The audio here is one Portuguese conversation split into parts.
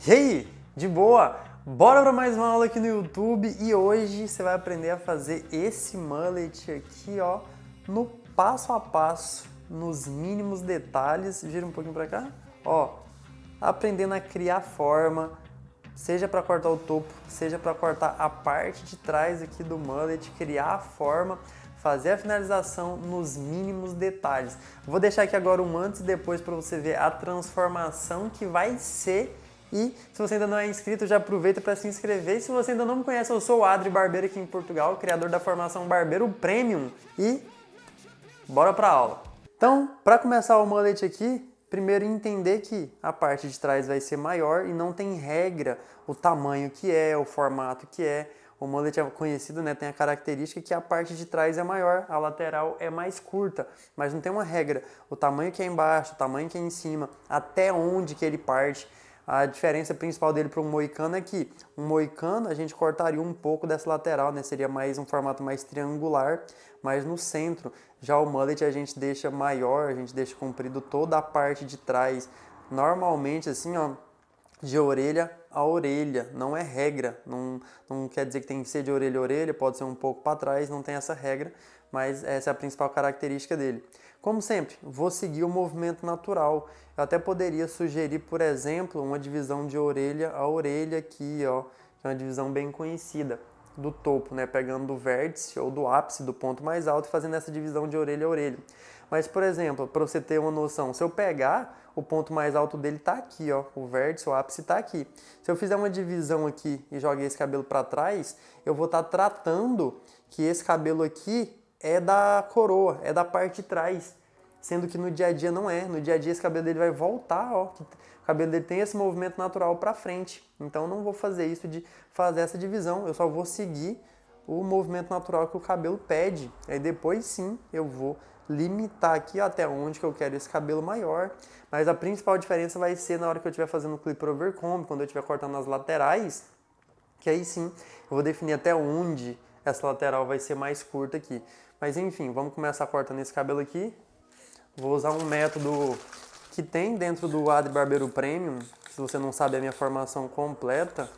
E aí, de boa? Bora para mais uma aula aqui no YouTube e hoje você vai aprender a fazer esse mullet aqui, ó, no passo a passo, nos mínimos detalhes. Gira um pouquinho para cá, ó, aprendendo a criar forma, seja para cortar o topo, seja para cortar a parte de trás aqui do mullet, criar a forma, fazer a finalização nos mínimos detalhes. Vou deixar aqui agora um antes e depois para você ver a transformação que vai ser. E se você ainda não é inscrito, já aproveita para se inscrever. E se você ainda não me conhece, eu sou o Adri Barbeiro aqui em Portugal, criador da formação Barbeiro Premium. E bora para a aula. Então, para começar o mullet aqui, primeiro entender que a parte de trás vai ser maior e não tem regra o tamanho que é, o formato que é. O mullet é conhecido, né, tem a característica que a parte de trás é maior, a lateral é mais curta, mas não tem uma regra. O tamanho que é embaixo, o tamanho que é em cima, até onde que ele parte. A diferença principal dele para um moicano é que um moicano a gente cortaria um pouco dessa lateral, né? Seria mais um formato mais triangular, mas no centro. Já o mullet a gente deixa maior, a gente deixa comprido toda a parte de trás. Normalmente assim, ó, de orelha a orelha, não é regra, não quer dizer que tem que ser de orelha a orelha, pode ser um pouco para trás, não tem essa regra, mas essa é a principal característica dele. Como sempre, vou seguir o movimento natural. Eu até poderia sugerir, por exemplo, uma divisão de orelha a orelha aqui, ó, que é uma divisão bem conhecida do topo, né, pegando do vértice ou do ápice do ponto mais alto e fazendo essa divisão de orelha a orelha. Mas, por exemplo, para você ter uma noção, se eu pegar o ponto mais alto dele está aqui, ó, o vértice, o ápice está aqui. Se eu fizer uma divisão aqui e joguei esse cabelo para trás, eu vou estar tratando que esse cabelo aqui é da coroa, é da parte de trás, sendo que no dia a dia não é. No dia a dia esse cabelo dele vai voltar, ó, o cabelo dele tem esse movimento natural para frente. Então não vou fazer isso de fazer essa divisão, eu só vou seguir o movimento natural que o cabelo pede. Aí depois sim eu vou limitar aqui até onde que eu quero esse cabelo maior. Mas a principal diferença vai ser na hora que eu estiver fazendo o clipper overcomb, quando eu estiver cortando as laterais, que aí sim eu vou definir até onde essa lateral vai ser mais curta aqui. Mas enfim, vamos começar cortando esse cabelo aqui. Vou usar um método que tem dentro do Adri Barbeiro Premium, se você não sabe a minha formação completa,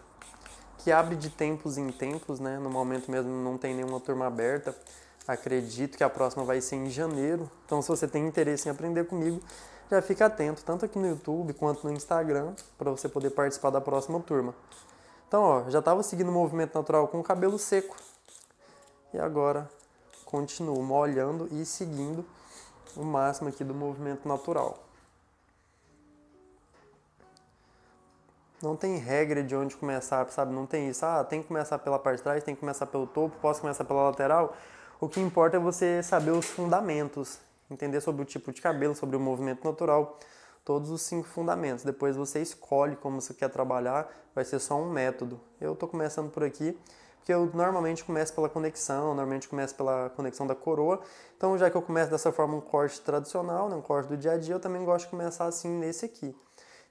que abre de tempos em tempos, né? No momento mesmo não tem nenhuma turma aberta. Acredito que a próxima vai ser em janeiro. Então, se você tem interesse em aprender comigo, já fica atento, tanto aqui no YouTube quanto no Instagram, para você poder participar da próxima turma. Então, ó, já estava seguindo o movimento natural com o cabelo seco. E agora continuo molhando e seguindo o máximo aqui do movimento natural. Não tem regra de onde começar, sabe? Não tem isso. Ah, tem que começar pela parte de trás, tem que começar pelo topo, posso começar pela lateral. O que importa é você saber os fundamentos, entender sobre o tipo de cabelo, sobre o movimento natural, todos os 5 fundamentos. Depois você escolhe como você quer trabalhar, vai ser só um método. Eu estou começando por aqui, porque eu normalmente começo pela conexão, normalmente começo pela conexão da coroa. Então, já que eu começo dessa forma um corte tradicional, né, um corte do dia a dia, eu também gosto de começar assim nesse aqui.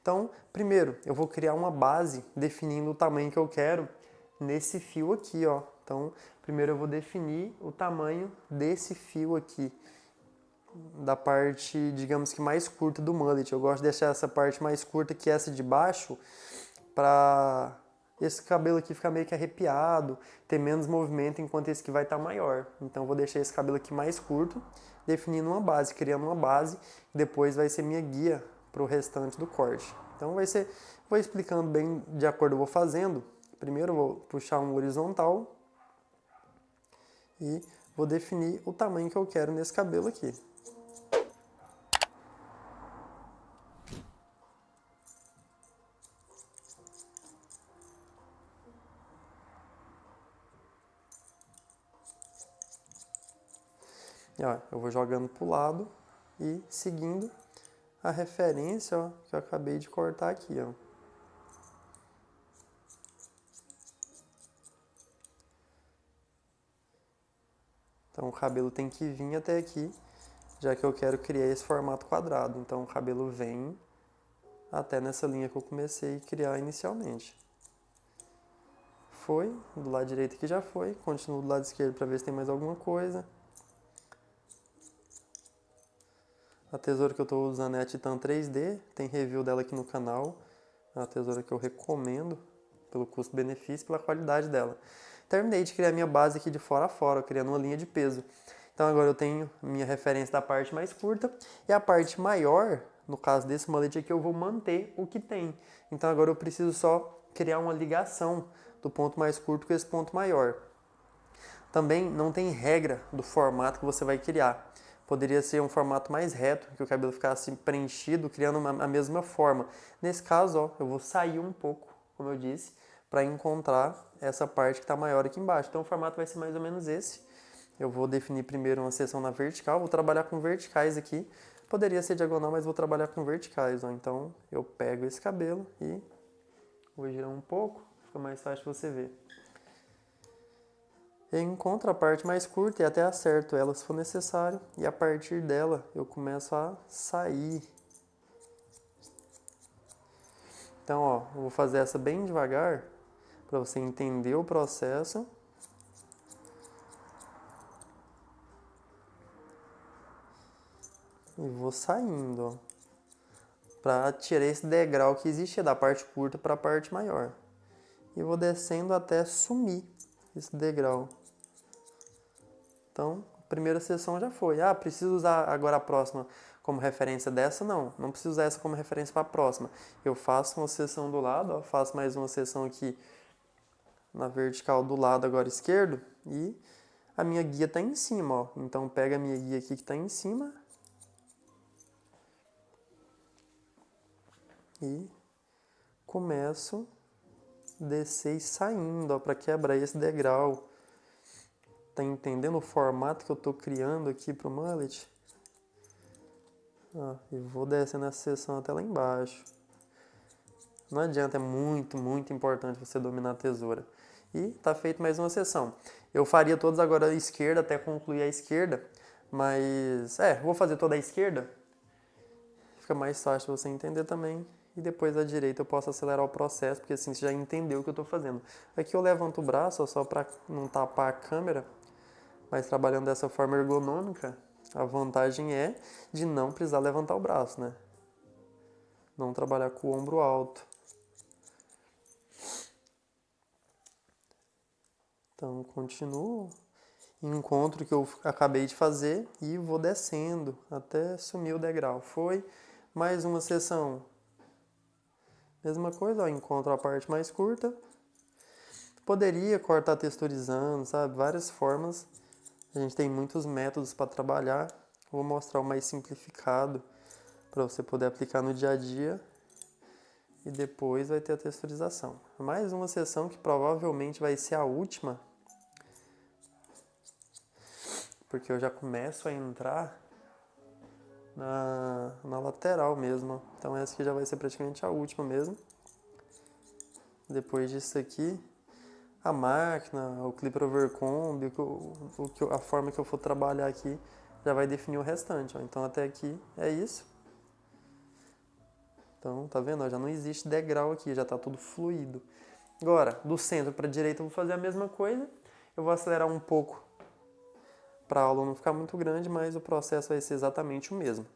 Então, primeiro, eu vou criar uma base definindo o tamanho que eu quero nesse fio aqui, ó. Então, primeiro eu vou definir o tamanho desse fio aqui, da parte, digamos que mais curta do mullet. Eu gosto de deixar essa parte mais curta que essa de baixo, para esse cabelo aqui ficar meio que arrepiado, ter menos movimento, enquanto esse aqui vai estar maior. Então, eu vou deixar esse cabelo aqui mais curto, definindo uma base, criando uma base, depois vai ser minha guia para o restante do corte. Então vou explicando bem de acordo, eu vou fazendo. Primeiro eu vou puxar um horizontal e vou definir o tamanho que eu quero nesse cabelo aqui. E, ó, eu vou jogando para o lado e seguindo a referência, ó, que eu acabei de cortar aqui, ó. Então o cabelo tem que vir até aqui, já que eu quero criar esse formato quadrado. Então o cabelo vem até nessa linha que eu comecei a criar inicialmente. Foi, do lado direito aqui já foi, continuo do lado esquerdo para ver se tem mais alguma coisa. A tesoura que eu estou usando é a Titan 3D, tem review dela aqui no canal. É uma tesoura que eu recomendo pelo custo-benefício e pela qualidade dela. Terminei de criar minha base aqui de fora a fora, criando uma linha de peso. Então agora eu tenho minha referência da parte mais curta e a parte maior, no caso desse mullet aqui, eu vou manter o que tem. Então agora eu preciso só criar uma ligação do ponto mais curto com esse ponto maior. Também não tem regra do formato que você vai criar. Poderia ser um formato mais reto, que o cabelo ficasse preenchido, criando a mesma forma. Nesse caso, ó, eu vou sair um pouco, como eu disse, para encontrar essa parte que está maior aqui embaixo. Então o formato vai ser mais ou menos esse. Eu vou definir primeiro uma seção na vertical, vou trabalhar com verticais aqui. Poderia ser diagonal, mas vou trabalhar com verticais. Ó. Então eu pego esse cabelo e vou girar um pouco, fica mais fácil você ver. Eu encontro a parte mais curta e até acerto ela se for necessário. E a partir dela eu começo a sair. Então, ó, eu vou fazer essa bem devagar para você entender o processo. E vou saindo, ó, para tirar esse degrau que existia da parte curta para a parte maior. E vou descendo até sumir esse degrau. Então, a primeira seção já foi. Ah, preciso usar agora a próxima como referência dessa? Não preciso usar essa como referência para a próxima. Eu faço uma seção do lado, ó, faço mais uma seção aqui na vertical do lado agora esquerdo e a minha guia está em cima, ó. Então, pega a minha guia aqui que está em cima e começo a descer e saindo, ó, para quebrar esse degrau. Tá entendendo o formato que eu estou criando aqui para o mullet? E vou descendo essa seção até lá embaixo. Não adianta, é muito, muito importante você dominar a tesoura. E tá feito mais uma seção. Eu faria todas agora à esquerda até concluir a esquerda, mas vou fazer toda a esquerda. Fica mais fácil você entender também. E depois à direita eu posso acelerar o processo, porque assim você já entendeu o que eu estou fazendo. Aqui eu levanto o braço só para não tapar a câmera. Mas trabalhando dessa forma ergonômica, a vantagem é de não precisar levantar o braço, né? Não trabalhar com o ombro alto. Então, continuo, encontro o que eu acabei de fazer e vou descendo até sumir o degrau. Foi mais uma seção. Mesma coisa, ó, encontro a parte mais curta. Poderia cortar texturizando, sabe? Várias formas. A gente tem muitos métodos para trabalhar. Vou mostrar o mais simplificado para você poder aplicar no dia a dia. E depois vai ter a texturização. Mais uma sessão que provavelmente vai ser a última. Porque eu já começo a entrar na lateral mesmo. Então essa aqui já vai ser praticamente a última mesmo. Depois disso aqui, a máquina, o clipper overcomb, a forma que eu for trabalhar aqui já vai definir o restante. Ó. Então até aqui é isso. Então, tá vendo? Ó, já não existe degrau aqui, já está tudo fluido. Agora, do centro para a direita eu vou fazer a mesma coisa. Eu vou acelerar um pouco para a aula não ficar muito grande, mas o processo vai ser exatamente o mesmo.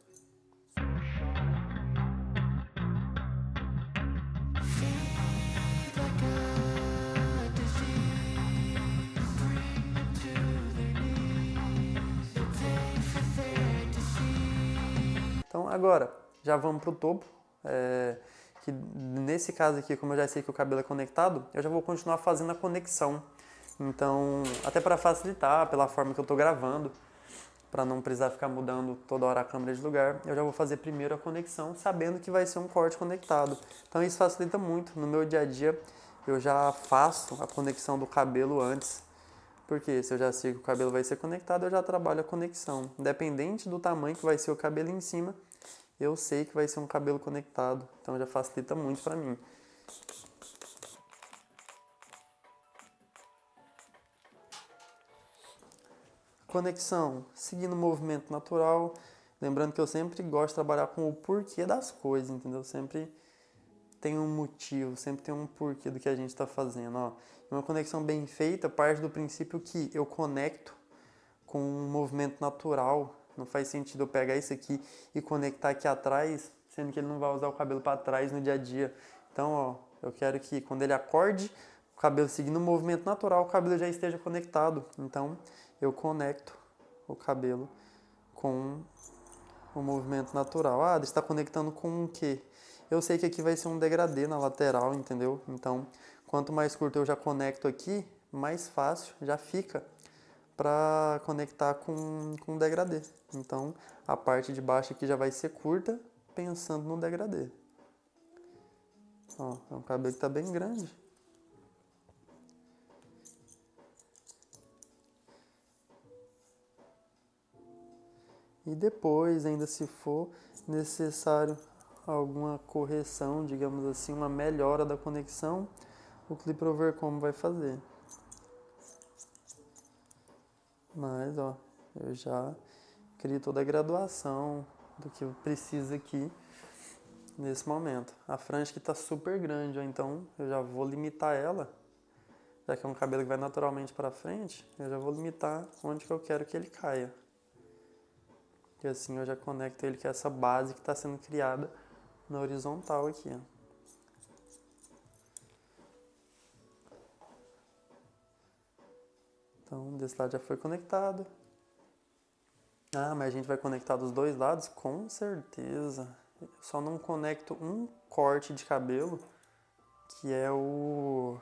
Então, agora, já vamos para o topo. Que nesse caso aqui, como eu já sei que o cabelo é conectado, eu já vou continuar fazendo a conexão. Então, até para facilitar, pela forma que eu estou gravando, para não precisar ficar mudando toda hora a câmera de lugar, eu já vou fazer primeiro a conexão, sabendo que vai ser um corte conectado. Então isso facilita muito. No meu dia a dia, eu já faço a conexão do cabelo antes, porque se eu já sei que o cabelo vai ser conectado, eu já trabalho a conexão. Independente do tamanho que vai ser o cabelo em cima, eu sei que vai ser um cabelo conectado. Então já facilita muito para mim. Conexão, seguindo o movimento natural. Lembrando que eu sempre gosto de trabalhar com o porquê das coisas, entendeu? Sempre tem um motivo, sempre tem um porquê do que a gente está fazendo. Ó. Uma conexão bem feita parte do princípio que eu conecto com um movimento natural. Não faz sentido eu pegar isso aqui e conectar aqui atrás, sendo que ele não vai usar o cabelo para trás no dia a dia. Então, ó, eu quero que quando ele acorde, o cabelo seguindo o movimento natural, o cabelo já esteja conectado. Então, eu conecto o cabelo com o movimento natural. Ah, está conectando com o quê? Eu sei que aqui vai ser um degradê na lateral, entendeu? Então, quanto mais curto eu já conecto aqui, mais fácil já fica para conectar com o degradê. Então, a parte de baixo aqui já vai ser curta, pensando no degradê. Ó, é um cabelo que está bem grande. E depois, ainda se for necessário alguma correção, digamos assim, uma melhora da conexão, o Clip Overcome vai fazer. Mas, ó, eu já crio toda a graduação do que eu preciso aqui nesse momento. A franja aqui tá super grande, ó, então eu já vou limitar ela, já que é um cabelo que vai naturalmente para frente, eu já vou limitar onde que eu quero que ele caia. E assim eu já conecto ele com essa base que está sendo criada na horizontal aqui, ó. Então, desse lado já foi conectado. Ah, mas a gente vai conectar dos dois lados? Com certeza. Eu só não conecto um corte de cabelo, que é o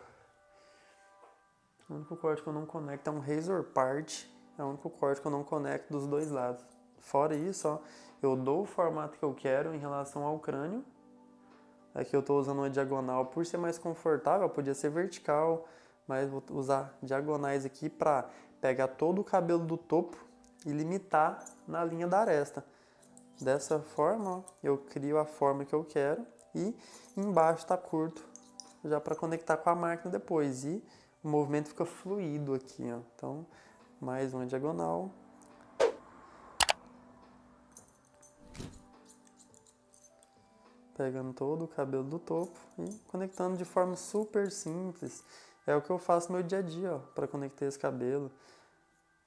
único corte que eu não conecto é um razor part. É o único corte que eu não conecto dos dois lados. Fora isso, ó, eu dou o formato que eu quero em relação ao crânio. Aqui eu estou usando uma diagonal por ser mais confortável, podia ser vertical, mas vou usar diagonais aqui para pegar todo o cabelo do topo e limitar na linha da aresta. Dessa forma, ó, eu crio a forma que eu quero e embaixo está curto, já para conectar com a máquina depois. E o movimento fica fluido aqui, ó. Então, mais uma diagonal. Pegando todo o cabelo do topo e conectando de forma super simples. É o que eu faço no meu dia a dia, ó, para conectar esse cabelo.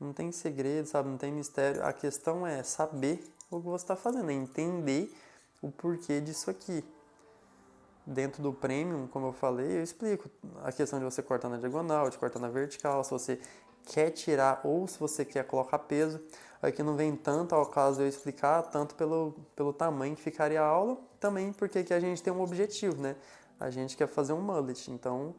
Não tem segredo, sabe? Não tem mistério. A questão é saber o que você está fazendo, é entender o porquê disso aqui. Dentro do Premium, como eu falei, eu explico a questão de você cortar na diagonal, de cortar na vertical, se você quer tirar ou se você quer colocar peso. Aqui não vem tanto ao caso eu explicar, tanto pelo tamanho que ficaria a aula, também porque aqui a gente tem um objetivo, né? A gente quer fazer um mullet, então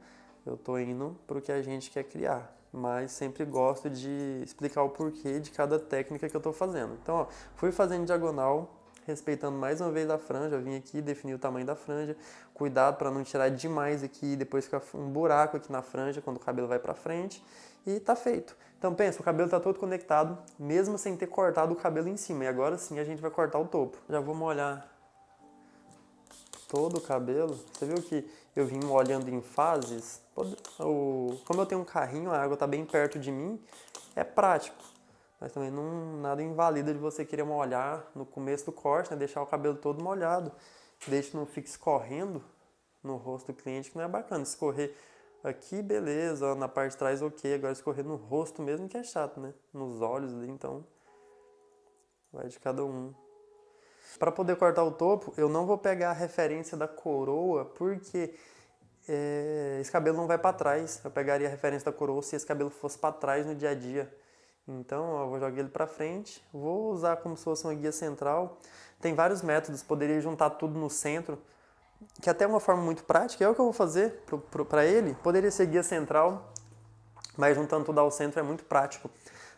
eu tô indo para o que a gente quer criar. Mas sempre gosto de explicar o porquê de cada técnica que eu tô fazendo. Então, ó, fui fazendo diagonal, respeitando mais uma vez a franja, eu vim aqui definir o tamanho da franja, cuidado para não tirar demais aqui e depois ficar um buraco aqui na franja quando o cabelo vai para frente e tá feito. Então pensa, o cabelo tá todo conectado, mesmo sem ter cortado o cabelo em cima, e agora sim a gente vai cortar o topo. Já vou molhar todo o cabelo. Você viu que eu vim molhando em fases? Como eu tenho um carrinho, a água tá bem perto de mim, é prático. Mas também nada invalida de você querer molhar no começo do corte, né? Deixar o cabelo todo molhado. Deixa que não fique escorrendo no rosto do cliente, que não é bacana. Escorrer aqui, beleza, na parte de trás, ok. Agora escorrer no rosto mesmo, que é chato, né? Nos olhos ali, então vai de cada um. Para poder cortar o topo, eu não vou pegar a referência da coroa, porque esse cabelo não vai para trás. Eu pegaria a referência da coroa se esse cabelo fosse para trás no dia a dia. Então, ó, eu vou jogar ele para frente, vou usar como se fosse uma guia central. Tem vários métodos, poderia juntar tudo no centro, que até é uma forma muito prática, é o que eu vou fazer para ele. Poderia ser guia central, mas juntando tudo ao centro é muito prático.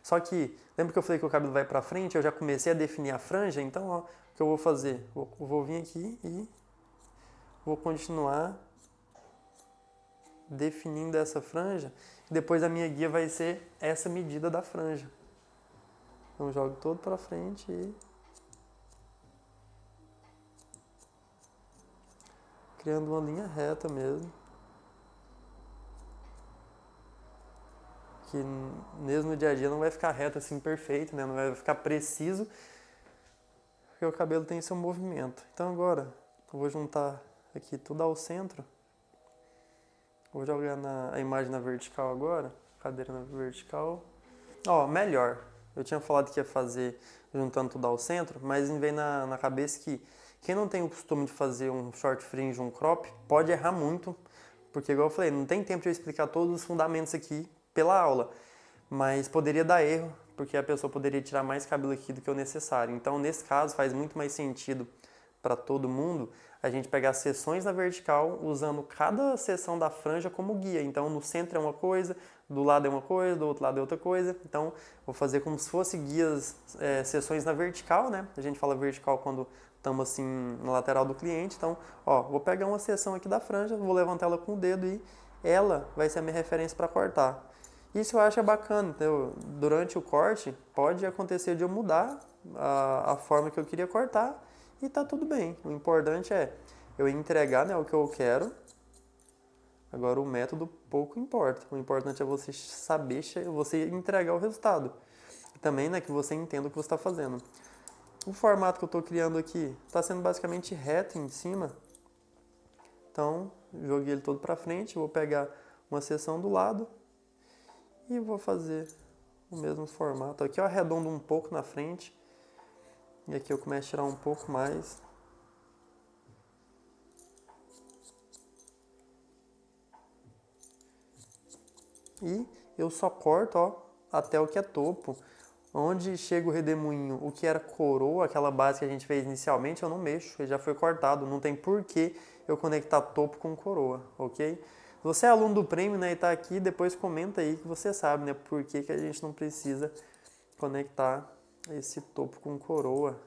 Só que, lembra que eu falei que o cabelo vai para frente? Eu já comecei a definir a franja, então ó, o que eu vou fazer? Vou vir aqui e vou continuar definindo essa franja. Depois a minha guia vai ser essa medida da franja. Então jogo todo para frente e criando uma linha reta mesmo. Que mesmo no dia a dia não vai ficar reto assim perfeito, né? Não vai ficar preciso, porque o cabelo tem seu movimento. Então agora eu vou juntar aqui tudo ao centro. Vou jogar a imagem na vertical agora, cadeira na vertical. Ó, melhor. Eu tinha falado que ia fazer juntando tudo ao centro, mas me veio na cabeça que Quem não tem o costume de fazer um short fringe, um crop, pode errar muito, porque igual eu falei, não tem tempo de eu explicar todos os fundamentos aqui pela aula, mas poderia dar erro, porque a pessoa poderia tirar mais cabelo aqui do que o necessário. Então, nesse caso, faz muito mais sentido para todo mundo a gente pegar seções na vertical, usando cada seção da franja como guia. Então, no centro é uma coisa, do lado é uma coisa, do outro lado é outra coisa. Então, vou fazer como se fosse guias, seções na vertical, né? A gente fala vertical quando estamos assim na lateral do cliente. Então, ó, vou pegar uma seção aqui da franja, vou levantar ela com o dedo e ela vai ser a minha referência para cortar. Isso eu acho bacana, então, durante o corte pode acontecer de eu mudar a forma que eu queria cortar e tá tudo bem. O importante é eu entregar, né, o que eu quero. Agora o método pouco importa. O importante é você saber, você entregar o resultado. E também, né, que você entenda o que você está fazendo. O formato que eu estou criando aqui está sendo basicamente reto em cima. Então, joguei ele todo para frente, vou pegar uma seção do lado e vou fazer o mesmo formato. Aqui eu arredondo um pouco na frente. E aqui eu começo a tirar um pouco mais. E eu só corto, ó, até o que é topo. Onde chega o redemoinho, o que era coroa, aquela base que a gente fez inicialmente, eu não mexo, ele já foi cortado. Não tem por que eu conectar topo com coroa, ok? Se você é aluno do prêmio, né, e tá aqui, depois comenta aí que você sabe, né, por que a gente não precisa conectar esse topo com coroa.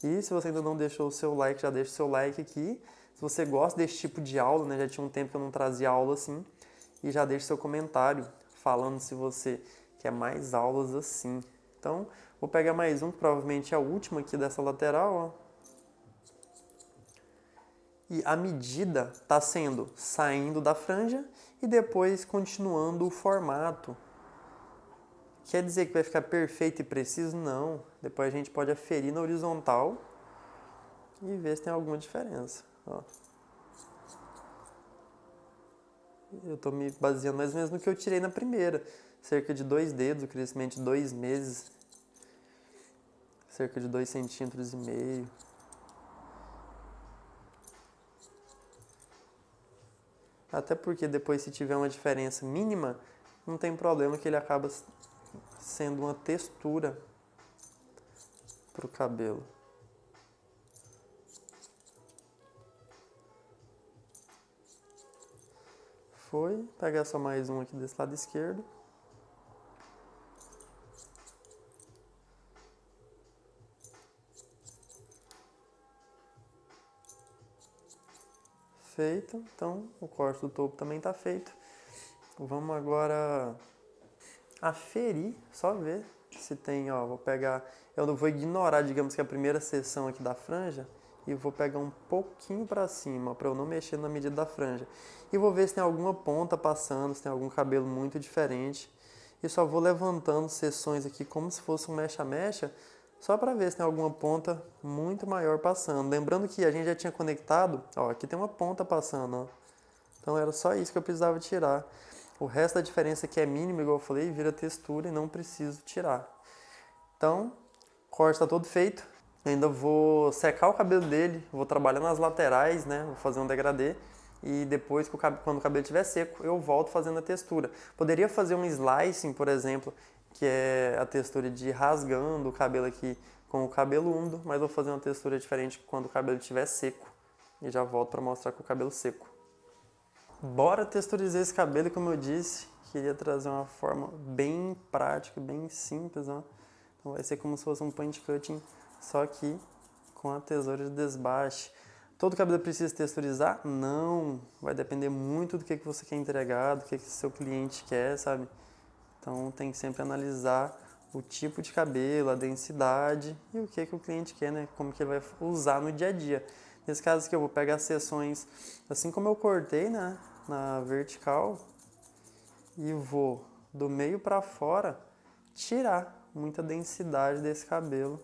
E se você ainda não deixou o seu like, já deixa o seu like aqui. Se você gosta desse tipo de aula, né, já tinha um tempo que eu não trazia aula assim, e já deixa seu comentário falando se você quer mais aulas assim. Então, vou pegar mais um, que provavelmente é o último aqui dessa lateral, ó. E a medida está sendo saindo da franja e depois continuando o formato. Quer dizer que vai ficar perfeito e preciso? Não. Depois a gente pode aferir na horizontal e ver se tem alguma diferença. Ó. Eu estou me baseando mais ou menos no que eu tirei na primeira. Cerca de 2 dedos, o crescimento de 2 meses. Cerca de 2,5 centímetros. Até porque depois, se tiver uma diferença mínima, não tem problema, que ele acaba sendo uma textura para o cabelo. Foi, pegar só mais um aqui desse lado esquerdo. Feito, então o corte do topo também está feito. Vamos agora aferir, só ver se tem, ó, vou pegar, eu não vou ignorar, digamos que a primeira seção aqui da franja, e vou pegar um pouquinho para cima, para eu não mexer na medida da franja. E vou ver se tem alguma ponta passando, se tem algum cabelo muito diferente. E só vou levantando seções aqui como se fosse um mecha-mecha, só para ver se tem alguma ponta muito maior passando. Lembrando que a gente já tinha conectado, ó, aqui tem uma ponta passando, ó. Então era só isso que eu precisava tirar. O resto da diferença aqui é mínima, igual eu falei, vira textura e não preciso tirar. Então, o corte está todo feito. Ainda vou secar o cabelo dele, vou trabalhar nas laterais, né? Vou fazer um degradê. E depois, quando o cabelo estiver seco, eu volto fazendo a textura. Poderia fazer um slicing, por exemplo, que é a textura de rasgando o cabelo aqui com o cabelo úmido, mas vou fazer uma textura diferente quando o cabelo estiver seco. E já volto para mostrar com o cabelo seco. Bora texturizar esse cabelo, como eu disse. Queria trazer uma forma bem prática, bem simples, ó. Então vai ser como se fosse um point cutting, só que com a tesoura de desbaste. Todo cabelo precisa texturizar? Não. Vai depender muito do que você quer entregar, do que seu cliente quer, sabe? Então tem que sempre analisar o tipo de cabelo, a densidade e o que o cliente quer, né? Como que ele vai usar no dia a dia. Nesse caso aqui eu vou pegar as seções, assim como eu cortei, né, na vertical, e vou do meio para fora tirar muita densidade desse cabelo,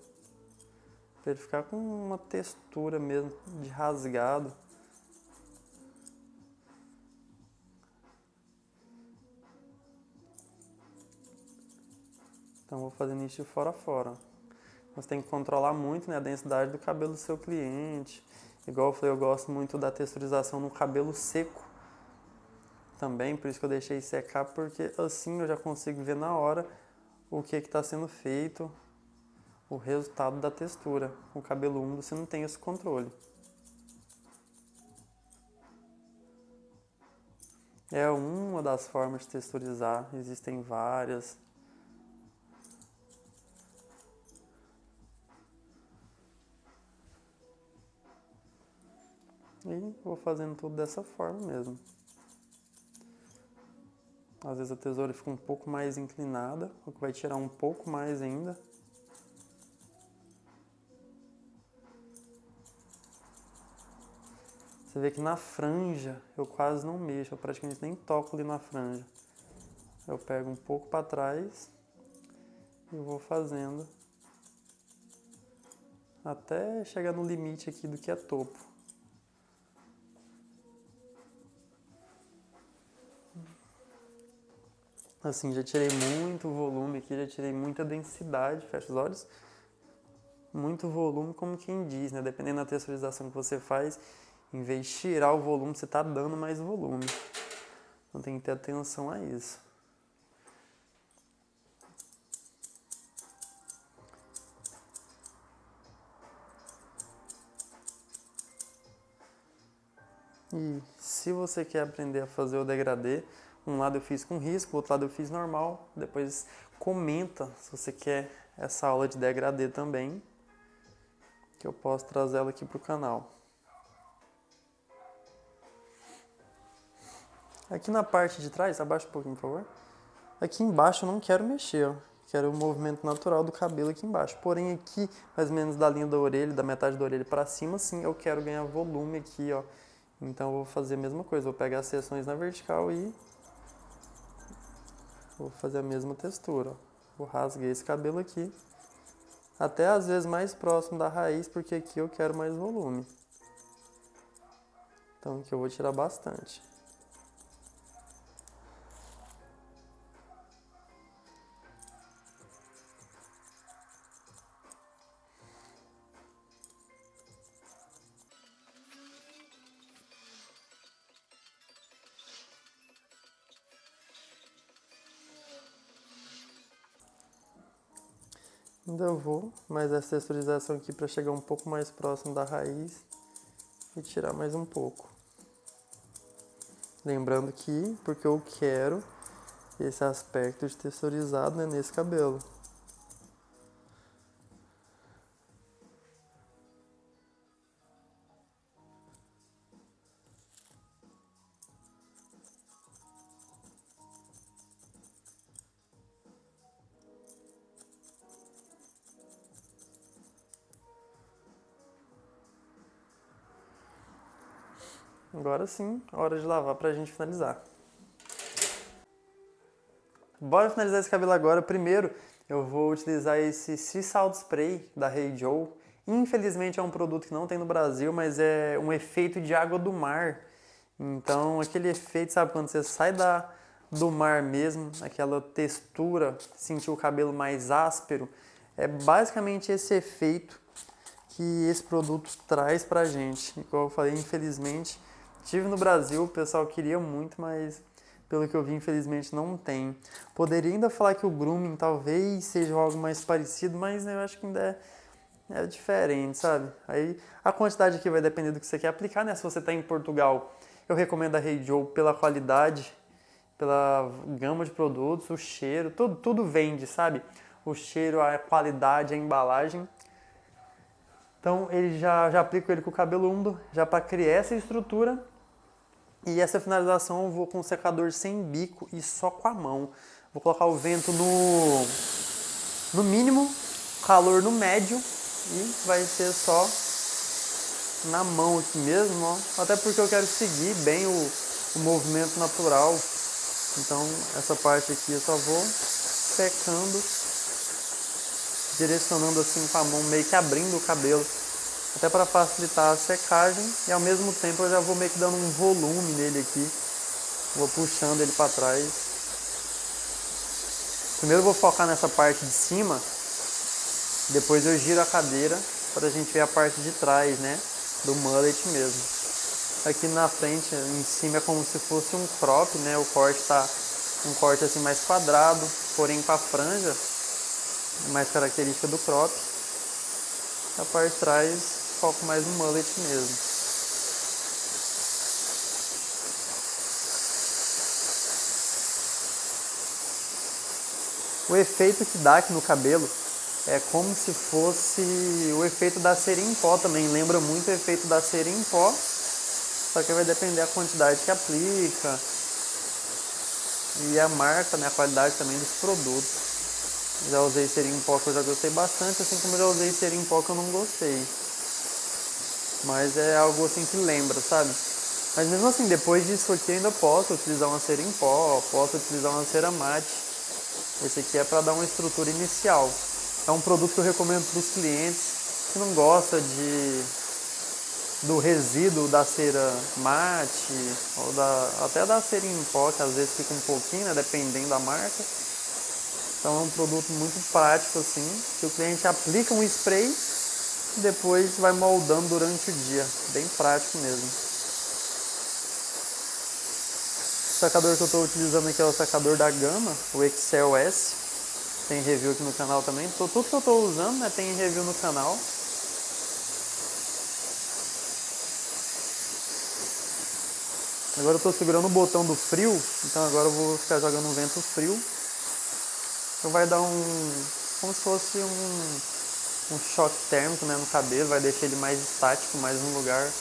para ele ficar com uma textura mesmo de rasgado. Então vou fazendo isso de fora a fora. Você tem que controlar muito, né, a densidade do cabelo do seu cliente. Igual eu falei, eu gosto muito da texturização no cabelo seco também, por isso que eu deixei secar, porque assim eu já consigo ver na hora o que está sendo feito, o resultado da textura. Com o cabelo úmido você não tem esse controle. É uma das formas de texturizar, existem várias. E vou fazendo tudo dessa forma mesmo. Às vezes a tesoura fica um pouco mais inclinada, o que vai tirar um pouco mais ainda. Você vê que na franja eu quase não mexo, eu praticamente nem toco ali na franja. Eu pego um pouco para trás e vou fazendo até chegar no limite aqui do que é topo. Assim, já tirei muito volume aqui, já tirei muita densidade, fecha os olhos. Muito volume, como quem diz, né? Dependendo da texturização que você faz, em vez de tirar o volume, você está dando mais volume. Então tem que ter atenção a isso. E se você quer aprender a fazer o degradê, um lado eu fiz com risco, o outro lado eu fiz normal. Depois comenta se você quer essa aula de degradê também, que eu posso trazer ela aqui para o canal. Aqui na parte de trás, abaixa um pouquinho, por favor. Aqui embaixo eu não quero mexer, ó. Quero o movimento natural do cabelo aqui embaixo. Porém aqui, mais ou menos da linha da orelha, da metade da orelha para cima, sim, eu quero ganhar volume aqui, ó. Então eu vou fazer a mesma coisa, vou pegar as seções na vertical e vou fazer a mesma textura, ó. Vou rasgar esse cabelo aqui, até às vezes mais próximo da raiz, porque aqui eu quero mais volume. Então aqui eu vou tirar bastante. Ainda eu vou mais essa texturização aqui para chegar um pouco mais próximo da raiz e tirar mais um pouco. Lembrando que, porque eu quero esse aspecto de texturizado, né, nesse cabelo. Agora sim, hora de lavar pra gente finalizar. Bora finalizar esse cabelo agora. Primeiro, eu vou utilizar esse Sea Salt Spray da Hey Joe. Infelizmente é um produto que não tem no Brasil, mas é um efeito de água do mar. Então, aquele efeito, sabe, quando você sai do mar mesmo, aquela textura, sentir o cabelo mais áspero, é basicamente esse efeito que esse produto traz pra gente. Como eu falei, infelizmente, tive no Brasil, o pessoal queria muito, mas pelo que eu vi, infelizmente não tem. Poderia ainda falar que o grooming talvez seja algo mais parecido, mas eu acho que ainda é diferente, sabe? Aí a quantidade aqui vai depender do que você quer aplicar, né? Se você está em Portugal, eu recomendo a Hey Joe pela qualidade, pela gama de produtos, o cheiro, tudo vende, sabe? O cheiro, a qualidade, a embalagem. Então ele já aplico ele com o cabelo úmido, já para criar essa estrutura. E essa finalização eu vou com um secador sem bico e só com a mão. Vou colocar o vento no mínimo, calor no médio e vai ser só na mão aqui mesmo, ó. Até porque eu quero seguir bem o movimento natural. Então essa parte aqui eu só vou secando, direcionando assim com a mão, meio que abrindo o cabelo. Até para facilitar a secagem e ao mesmo tempo eu já vou meio que dando um volume nele aqui. Vou puxando ele para trás. Primeiro eu vou focar nessa parte de cima Depois eu giro a cadeira para a gente ver a parte de trás, né, do mullet mesmo. Aqui na frente, em cima é como se fosse um crop, né, o corte tá um corte assim mais quadrado, porém com a franja mais característica do crop. A parte de trás foco mais no mullet mesmo. O efeito que dá aqui no cabelo é como se fosse o efeito da cera em pó também. Lembra muito o efeito da cera em pó, só que vai depender da quantidade que aplica e a marca, né, a qualidade também dos produtos. Já usei cera em pó que eu já gostei bastante, assim como já usei cera em pó que eu não gostei. Mas é algo assim que lembra, sabe? Mas mesmo assim, depois disso aqui eu ainda posso utilizar uma cera em pó, posso utilizar uma cera mate. Esse aqui é para dar uma estrutura inicial. É um produto que eu recomendo para os clientes que não gostam do resíduo da cera mate, ou até da cera em pó, que às vezes fica um pouquinho, né, dependendo da marca. Então é um produto muito prático assim, que o cliente aplica um spray e depois vai moldando durante o dia. Bem prático mesmo. O secador que eu estou utilizando aqui é o secador da Gama, o Excel S. Tem review aqui no canal também. Tudo que eu estou usando, né, tem review no canal. Agora eu estou segurando o botão do frio, então agora eu vou ficar jogando um vento frio. Então vai dar como se fosse um choque térmico, né, no cabelo, vai deixar ele mais estático, mais no lugar.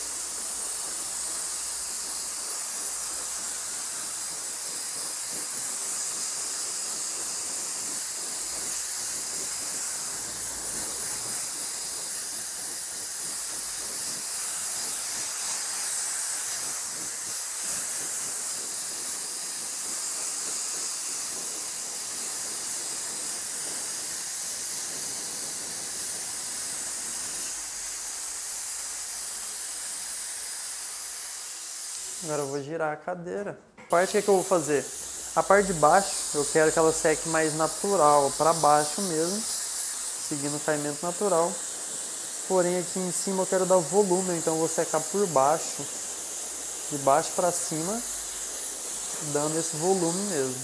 Agora eu vou girar a cadeira. A parte que eu vou fazer? A parte de baixo, eu quero que ela seque mais natural, para baixo mesmo, seguindo o caimento natural. Porém aqui em cima eu quero dar volume, então eu vou secar por baixo, de baixo para cima, dando esse volume mesmo.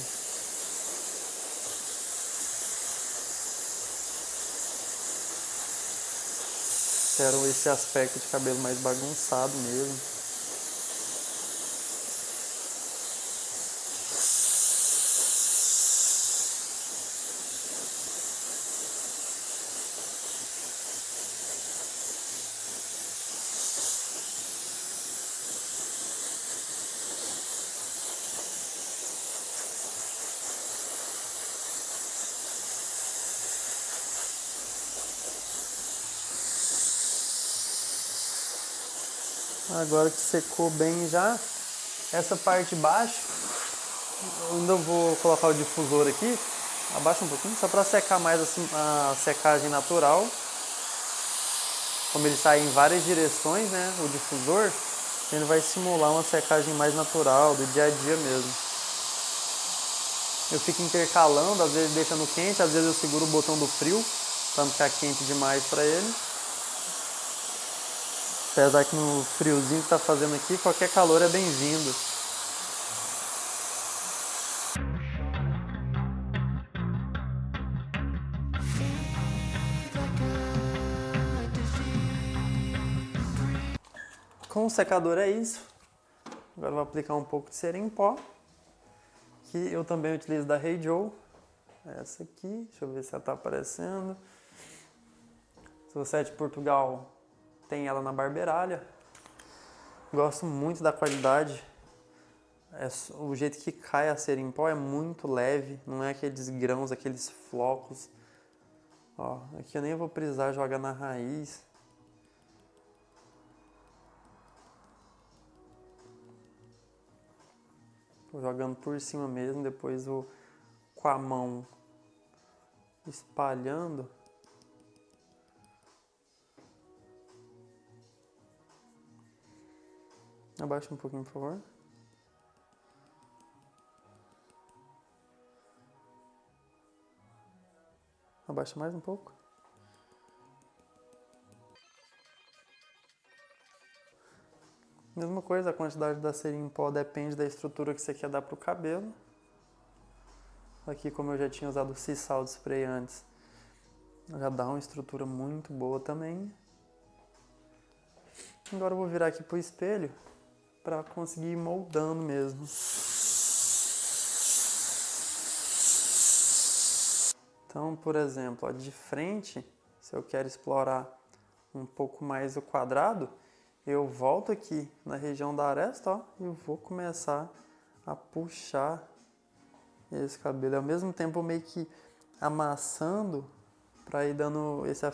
Quero esse aspecto de cabelo mais bagunçado mesmo. Agora que secou bem já, essa parte de baixo, eu ainda vou colocar o difusor aqui, abaixa um pouquinho, só para secar mais assim, a secagem natural. Como ele sai em várias direções, né, o difusor, ele vai simular uma secagem mais natural, do dia a dia mesmo. Eu fico intercalando, às vezes deixando quente, às vezes eu seguro o botão do frio, para não ficar quente demais para ele. Apesar que no friozinho que está fazendo aqui, qualquer calor é bem-vindo. Com o secador é isso. Agora eu vou aplicar um pouco de cera em pó, que eu também utilizo da Hey Joe. Essa aqui, deixa eu ver se ela está aparecendo. Se você é de Portugal, tem ela na barbeiralha. Gosto muito da qualidade. O jeito que cai a cera em pó é muito leve, não é aqueles grãos, aqueles flocos. Ó, aqui eu nem vou precisar jogar na raiz. Tô jogando por cima mesmo, depois vou com a mão espalhando. Abaixa um pouquinho, por favor. Abaixa mais um pouco. Mesma coisa, a quantidade da cera em pó depende da estrutura que você quer dar pro cabelo. Aqui, como eu já tinha usado o Sea Salt Spray antes, já dá uma estrutura muito boa também. Agora eu vou virar aqui pro espelho para conseguir ir moldando mesmo. Então, por exemplo, ó, de frente, se eu quero explorar um pouco mais o quadrado, eu volto aqui na região da aresta, ó, e vou começar a puxar esse cabelo. Ao mesmo tempo meio que amassando para ir dando esse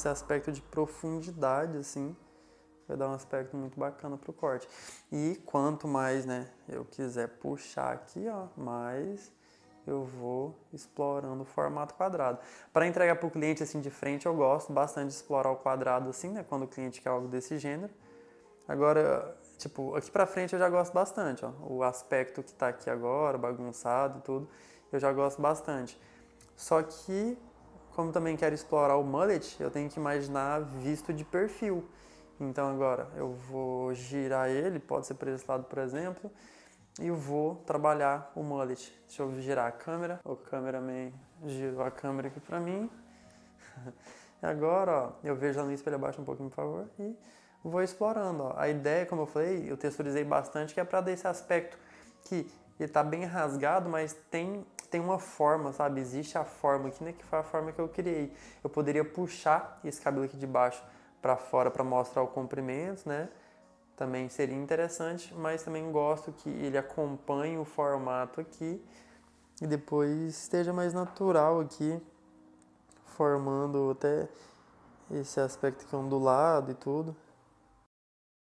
aspecto de profundidade, assim. Vai dar um aspecto muito bacana pro corte. E quanto mais, né, eu quiser puxar aqui, ó, mais eu vou explorando o formato quadrado. Para entregar para o cliente assim de frente, eu gosto bastante de explorar o quadrado assim, né, quando o cliente quer algo desse gênero. Agora, tipo, aqui para frente eu já gosto bastante, ó, o aspecto que tá aqui agora, bagunçado e tudo, eu já gosto bastante. Só que, como também quero explorar o mullet, eu tenho que imaginar visto de perfil. Então agora eu vou girar ele, pode ser para esse lado, por exemplo, e eu vou trabalhar o mullet. Deixa eu girar a câmera, o cameraman girou a câmera aqui para mim. E agora, ó, eu vejo lá no espelho abaixo um pouquinho, por favor, e vou explorando. Ó. A ideia, como eu falei, eu texturizei bastante, que é para dar esse aspecto que ele tá bem rasgado, mas tem uma forma, sabe? Existe a forma aqui, né? Que foi a forma que eu criei. Eu poderia puxar esse cabelo aqui de baixo para fora para mostrar o comprimento, né? Também seria interessante, mas também gosto que ele acompanhe o formato aqui e depois esteja mais natural aqui, formando até esse aspecto aqui ondulado e tudo.